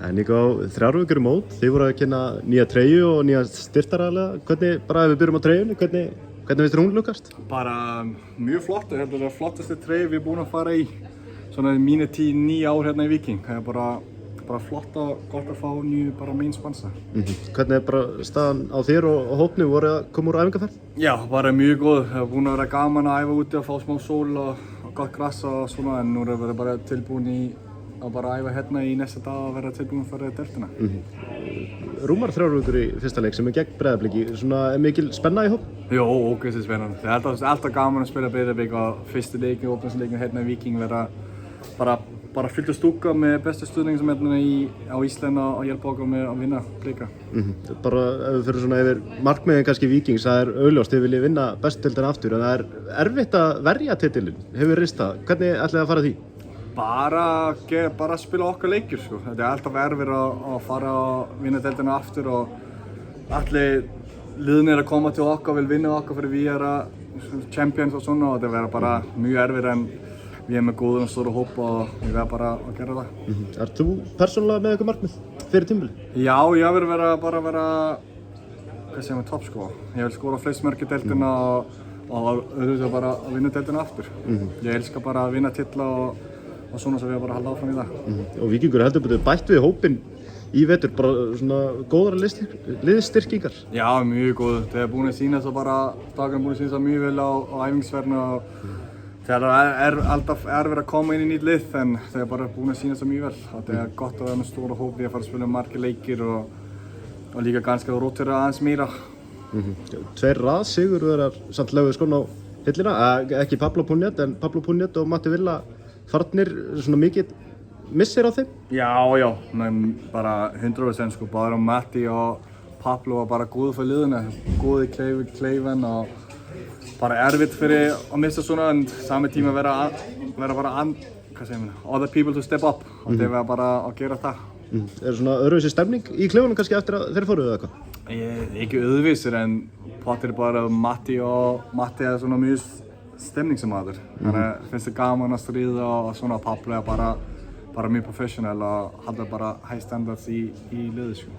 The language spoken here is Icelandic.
En líka á 3 vikur mót, þið voru að kynna nýja treyju og nýja styrktaraðilega. Hvernig, bara ef við byrjum á treyjunni, hvernig finnst þér hún lukkast? Bara mjög flott, ég held að það er flottasti treyju við erum búin að fara í svona mínu 9 ár hérna í Viking. Það er bara flott og gott að fá nýju bara main sponsor. Hvernig er bara staðan á þér og hópnum, voru að koma úr æfingarferð? Já, bara mjög góð. Það er búin að vera gaman að æfa úti og fá smá sól og gott gras og svona, en nú erum við bara tilbúin í að bara æfa hérna í næsta dag og vera tilbúin fyrir deildina. Rúmar 3 vikur í fyrsta leik sem er gegn Breiðabliki, svona er mikil spenna í hóp? Jó, ógeðslega spennandi. Það er alltaf gaman að spila Breiðablik og fyrstu leikin og opnungsleikin hérna í Viking vera bara fyllt að stúka með bestu stuðningsmennina á Íslandi og hjálpa okkur með að vinna blika. Bara ef við fyrir svona yfir markmiðin kannski Víkings, það er augljóst, þið viljið vinna bestu deildina aftur, en það er erfitt að verja titilinn, hefur ristað. Hvernig ætlið þið að fara að því? Bara spila okkar leikir, sko. Þetta er alltaf erfitt að fara að vinna deildina aftur og allir liðin að koma til okkar og vil vinna okkar fyrir við champions og svona, og þetta verður bara mjög erfitt, en við erum með góðan og stóra hóp og við verðum bara að gera það. Ert þú persónulega með eitthvað markmið fyrir tímabilið? Já, ég vil bara vera, hvað segir maður, toppskóra. Ég vil skora flest mörk í deildina og auðvitað bara að vinna deildina aftur. Ég elska bara að vinna titla og svona, svo við bara halda áfram í það. Og Víkingur heldur betur bætt við hópinn í vetur, bara svona góðara liðsstyrkingar? Já, mjög góð. Það er búin að sýna svo bara, dagarinn er búin að sýna svo mjög vel á æfingasferðinu og það er alltaf erfitt að koma inn í nýtt lið, en það er bara búin að sýna svo mjög vel. Það er gott að vera með stóra hóp við að fara að spila margir leikir og líka ganska að rotera aðeins meira. 2 sigurvegarar samt lögðu skóna á hillina, ekki Pablo Punet, en Pablo Punet og Matti Villa farnir svona mikið missir á þeim? Já, bara 100% sko, bara Matti og Pablo var bara góð fyrir liðinu, góð í kleifin og bara erfitt fyrir að missa svona, en sami tíma vera bara hvað segir maður, other people to step up og þeir vera bara að gera það. Er svona öðruvísi stemning í klefunum kannski eftir að þeir fóruð eða eitthvað? Ekki öðruvísir, en pottir bara Matti er svona mjög stemningsmaður. Þannig að finnst það gaman að stríða og svona. Pablo er bara mjög professional og halda bara high standards í liði, sko.